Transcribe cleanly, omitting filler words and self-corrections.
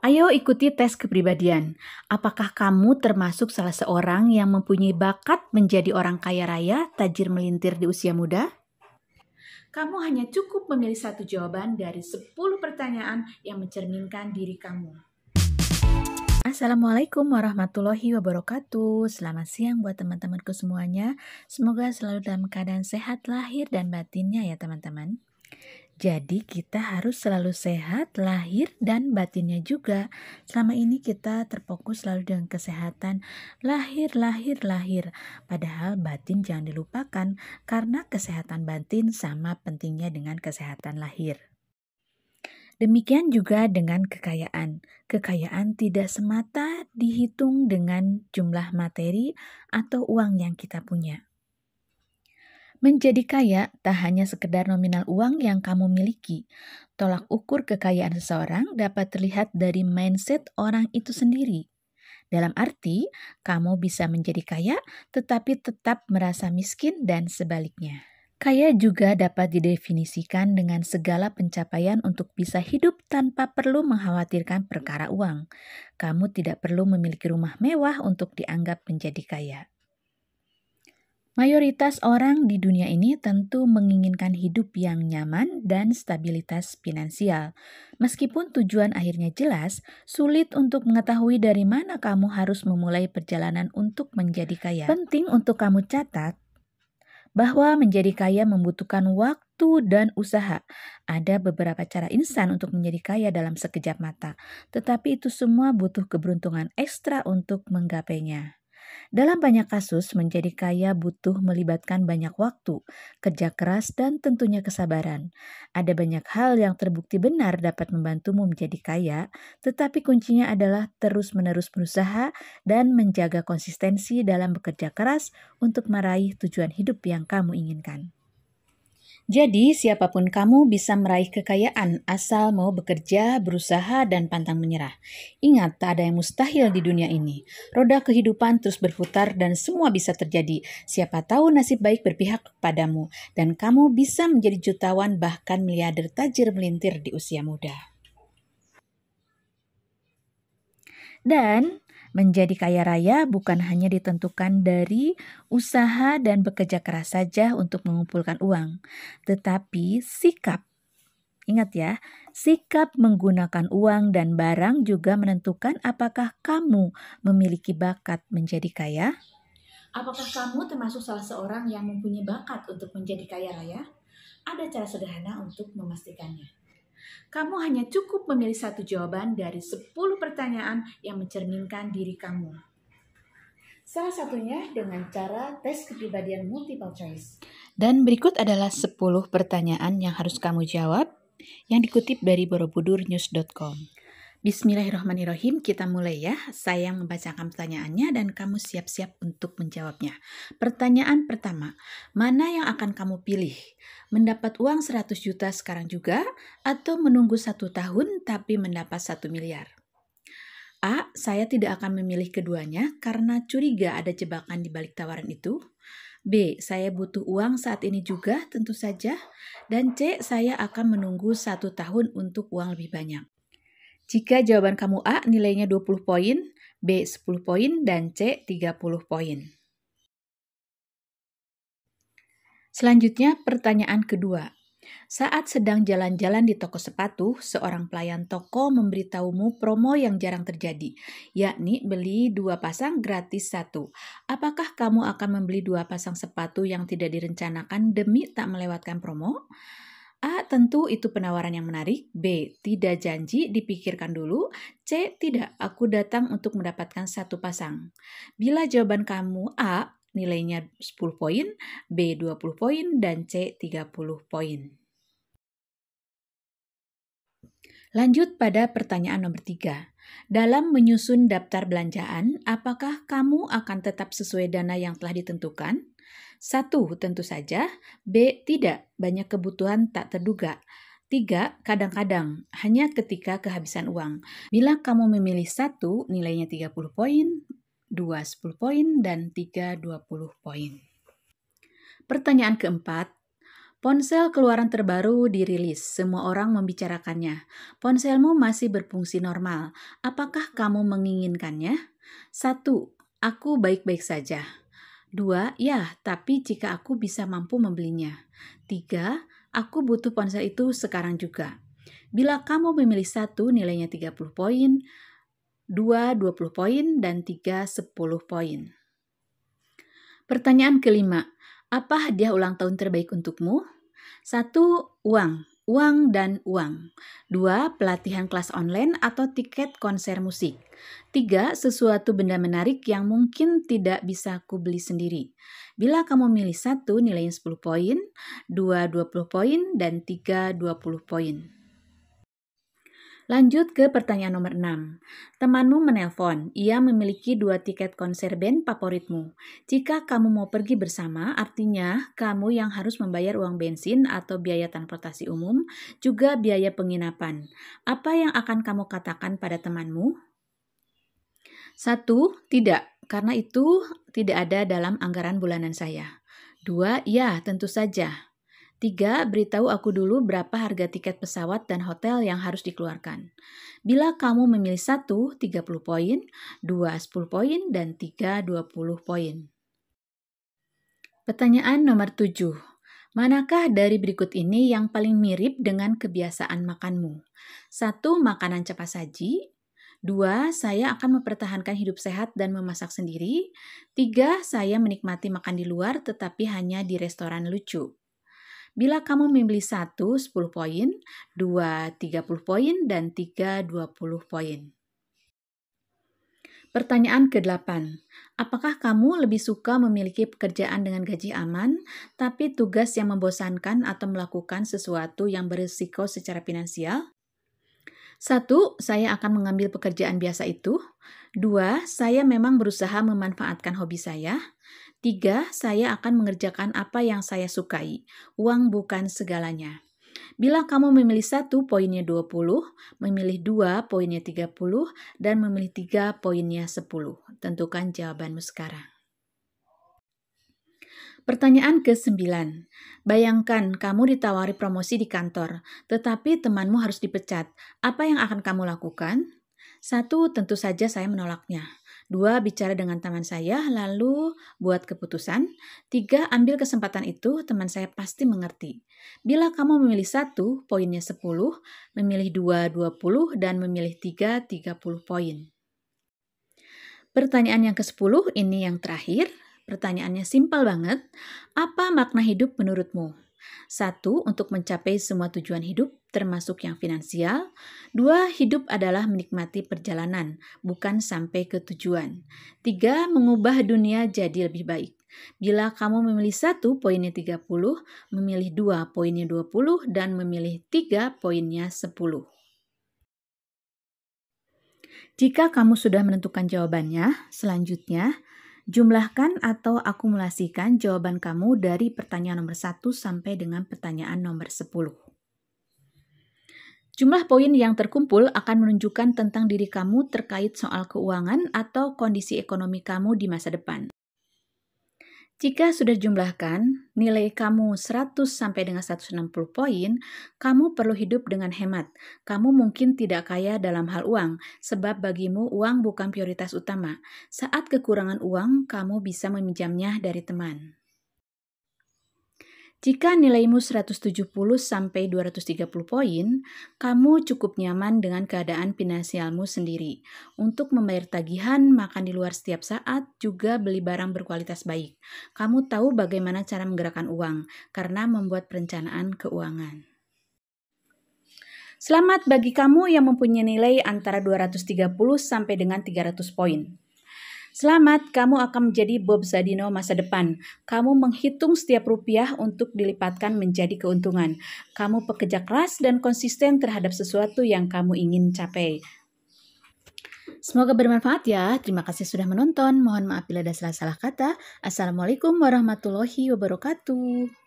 Ayo ikuti tes kepribadian. Apakah kamu termasuk salah seorang yang mempunyai bakat menjadi orang kaya raya, tajir melintir di usia muda? Kamu hanya cukup memilih satu jawaban dari 10 pertanyaan yang mencerminkan diri kamu. Assalamualaikum warahmatullahi wabarakatuh. Selamat siang buat teman-temanku semuanya. Semoga selalu dalam keadaan sehat lahir dan batinnya ya teman-teman. Jadi kita harus selalu sehat, lahir dan batinnya juga. Selama ini kita terfokus selalu dengan kesehatan lahir. Padahal batin jangan dilupakan karena kesehatan batin sama pentingnya dengan kesehatan lahir. Demikian juga dengan kekayaan. Kekayaan tidak semata dihitung dengan jumlah materi atau uang yang kita punya. Menjadi kaya tak hanya sekedar nominal uang yang kamu miliki. Tolak ukur kekayaan seseorang dapat terlihat dari mindset orang itu sendiri. Dalam arti, kamu bisa menjadi kaya tetapi tetap merasa miskin dan sebaliknya. Kaya juga dapat didefinisikan dengan segala pencapaian untuk bisa hidup tanpa perlu mengkhawatirkan perkara uang. Kamu tidak perlu memiliki rumah mewah untuk dianggap menjadi kaya. Mayoritas orang di dunia ini tentu menginginkan hidup yang nyaman dan stabilitas finansial. Meskipun tujuan akhirnya jelas, sulit untuk mengetahui dari mana kamu harus memulai perjalanan untuk menjadi kaya. Penting untuk kamu catat bahwa menjadi kaya membutuhkan waktu dan usaha. Ada beberapa cara instan untuk menjadi kaya dalam sekejap mata, tetapi itu semua butuh keberuntungan ekstra untuk menggapainya. Dalam banyak kasus, menjadi kaya butuh melibatkan banyak waktu, kerja keras, dan tentunya kesabaran. Ada banyak hal yang terbukti benar dapat membantumu menjadi kaya, tetapi kuncinya adalah terus-menerus berusaha dan menjaga konsistensi dalam bekerja keras untuk meraih tujuan hidup yang kamu inginkan. Jadi, siapapun kamu bisa meraih kekayaan asal mau bekerja, berusaha, dan pantang menyerah. Ingat, tak ada yang mustahil di dunia ini. Roda kehidupan terus berputar dan semua bisa terjadi. Siapa tahu nasib baik berpihak kepadamu, dan kamu bisa menjadi jutawan bahkan miliarder tajir melintir di usia muda. Dan menjadi kaya raya bukan hanya ditentukan dari usaha dan bekerja keras saja untuk mengumpulkan uang, tetapi sikap. Ingat ya, sikap menggunakan uang dan barang juga menentukan apakah kamu memiliki bakat menjadi kaya. Apakah kamu termasuk salah seorang yang mempunyai bakat untuk menjadi kaya raya? Ada cara sederhana untuk memastikannya. Kamu hanya cukup memilih satu jawaban dari 10 pertanyaan yang mencerminkan diri kamu. Salah satunya dengan cara tes kepribadian multiple choice. Dan berikut adalah 10 pertanyaan yang harus kamu jawab yang dikutip dari borobudurnews.com. Bismillahirrahmanirrahim, kita mulai ya. Saya membacakan pertanyaannya dan kamu siap-siap untuk menjawabnya. Pertanyaan pertama, mana yang akan kamu pilih? Mendapat uang 100 juta sekarang juga atau menunggu 1 tahun tapi mendapat 1 miliar? A. Saya tidak akan memilih keduanya karena curiga ada jebakan di balik tawaran itu. B. Saya butuh uang saat ini juga tentu saja. Dan C. Saya akan menunggu 1 tahun untuk uang lebih banyak. Jika jawaban kamu A nilainya 20 poin, B 10 poin, dan C 30 poin. Selanjutnya pertanyaan kedua. Saat sedang jalan-jalan di toko sepatu, seorang pelayan toko memberitahumu promo yang jarang terjadi, yakni beli 2 pasang gratis 1. Apakah kamu akan membeli 2 pasang sepatu yang tidak direncanakan demi tak melewatkan promo? A. Tentu itu penawaran yang menarik. B. Tidak janji, dipikirkan dulu. C. Tidak, aku datang untuk mendapatkan 1 pasang. Bila jawaban kamu A, nilainya 10 poin, B 20 poin, dan C 30 poin. Lanjut pada pertanyaan nomor 3. Dalam menyusun daftar belanjaan, apakah kamu akan tetap sesuai dana yang telah ditentukan? 1. Tentu saja. B. Tidak, banyak kebutuhan tak terduga. 3. Kadang-kadang, hanya ketika kehabisan uang. Bila kamu memilih 1, nilainya 30 poin, 2 10 poin, dan 3 20 poin. Pertanyaan keempat. Ponsel keluaran terbaru dirilis, semua orang membicarakannya. Ponselmu masih berfungsi normal. Apakah kamu menginginkannya? 1. Aku baik-baik saja. 2. Ya, tapi jika aku bisa mampu membelinya. 3. Aku butuh ponsel itu sekarang juga. Bila kamu memilih 1, nilainya 30 poin, 2, 20 poin, dan 3, 10 poin. Pertanyaan kelima, apa hadiah ulang tahun terbaik untukmu? 1. Uang. Uang dan uang. 2. Pelatihan kelas online atau tiket konser musik. 3. Sesuatu benda menarik yang mungkin tidak bisa aku beli sendiri. Bila kamu milih 1, nilainya 10 poin, 2, 20 poin, dan 3, 20 poin. Lanjut ke pertanyaan nomor 6. Temanmu menelpon, ia memiliki 2 tiket konser band favoritmu. Jika kamu mau pergi bersama, artinya kamu yang harus membayar uang bensin atau biaya transportasi umum, juga biaya penginapan. Apa yang akan kamu katakan pada temanmu? 1. Tidak, karena itu tidak ada dalam anggaran bulanan saya. 2. Ya, tentu saja. 3. Beritahu aku dulu berapa harga tiket pesawat dan hotel yang harus dikeluarkan. Bila kamu memilih 1, 30 poin, 2, 10 poin, dan 3, 20 poin. Pertanyaan nomor 7. Manakah dari berikut ini yang paling mirip dengan kebiasaan makanmu? 1. Makanan cepat saji. 2. Saya akan mempertahankan hidup sehat dan memasak sendiri. 3. Saya menikmati makan di luar tetapi hanya di restoran lucu. Bila kamu memilih 1, 10 poin, 2, 30 poin, dan 3, 20 poin. Pertanyaan ke-8. Apakah kamu lebih suka memiliki pekerjaan dengan gaji aman, tapi tugas yang membosankan atau melakukan sesuatu yang berisiko secara finansial? 1. Saya akan mengambil pekerjaan biasa itu. 2. Saya memang berusaha memanfaatkan hobi saya. 3. Saya akan mengerjakan apa yang saya sukai. Uang bukan segalanya. Bila kamu memilih 1, poinnya 20, memilih 2, poinnya 30, dan memilih 3, poinnya 10. Tentukan jawabanmu sekarang. Pertanyaan ke-9. Bayangkan kamu ditawari promosi di kantor, tetapi temanmu harus dipecat. Apa yang akan kamu lakukan? 1. Tentu saja saya menolaknya. 2. Bicara dengan teman saya, lalu buat keputusan. 3. Ambil kesempatan itu, teman saya pasti mengerti. Bila kamu memilih 1, poinnya 10, memilih 2, 20, dan memilih 3, 30 poin. Pertanyaan yang ke-10, ini yang terakhir. Pertanyaannya simpel banget. Apa makna hidup menurutmu? 1. Untuk mencapai semua tujuan hidup, termasuk yang finansial. 2. Hidup adalah menikmati perjalanan, bukan sampai ke tujuan. 3. Mengubah dunia jadi lebih baik. Bila kamu memilih 1, poinnya 30, memilih 2, poinnya 20, dan memilih 3, poinnya 10. Jika kamu sudah menentukan jawabannya, selanjutnya jumlahkan atau akumulasikan jawaban kamu dari pertanyaan nomor 1 sampai dengan pertanyaan nomor 10. Jumlah poin yang terkumpul akan menunjukkan tentang diri kamu terkait soal keuangan atau kondisi ekonomi kamu di masa depan. Jika sudah jumlahkan, nilai kamu 100 sampai dengan 160 poin, kamu perlu hidup dengan hemat. Kamu mungkin tidak kaya dalam hal uang, sebab bagimu uang bukan prioritas utama. Saat kekurangan uang, kamu bisa meminjamnya dari teman. Jika nilaimu 170 sampai 230 poin, kamu cukup nyaman dengan keadaan finansialmu sendiri. Untuk membayar tagihan, makan di luar setiap saat, juga beli barang berkualitas baik. Kamu tahu bagaimana cara menggerakkan uang, karena membuat perencanaan keuangan. Selamat bagi kamu yang mempunyai nilai antara 230 sampai dengan 300 poin. Selamat, kamu akan menjadi Bob Zadino masa depan. Kamu menghitung setiap rupiah untuk dilipatkan menjadi keuntungan. Kamu pekerja keras dan konsisten terhadap sesuatu yang kamu ingin capai. Semoga bermanfaat ya. Terima kasih sudah menonton. Mohon maaf bila ada salah-salah kata. Assalamualaikum warahmatullahi wabarakatuh.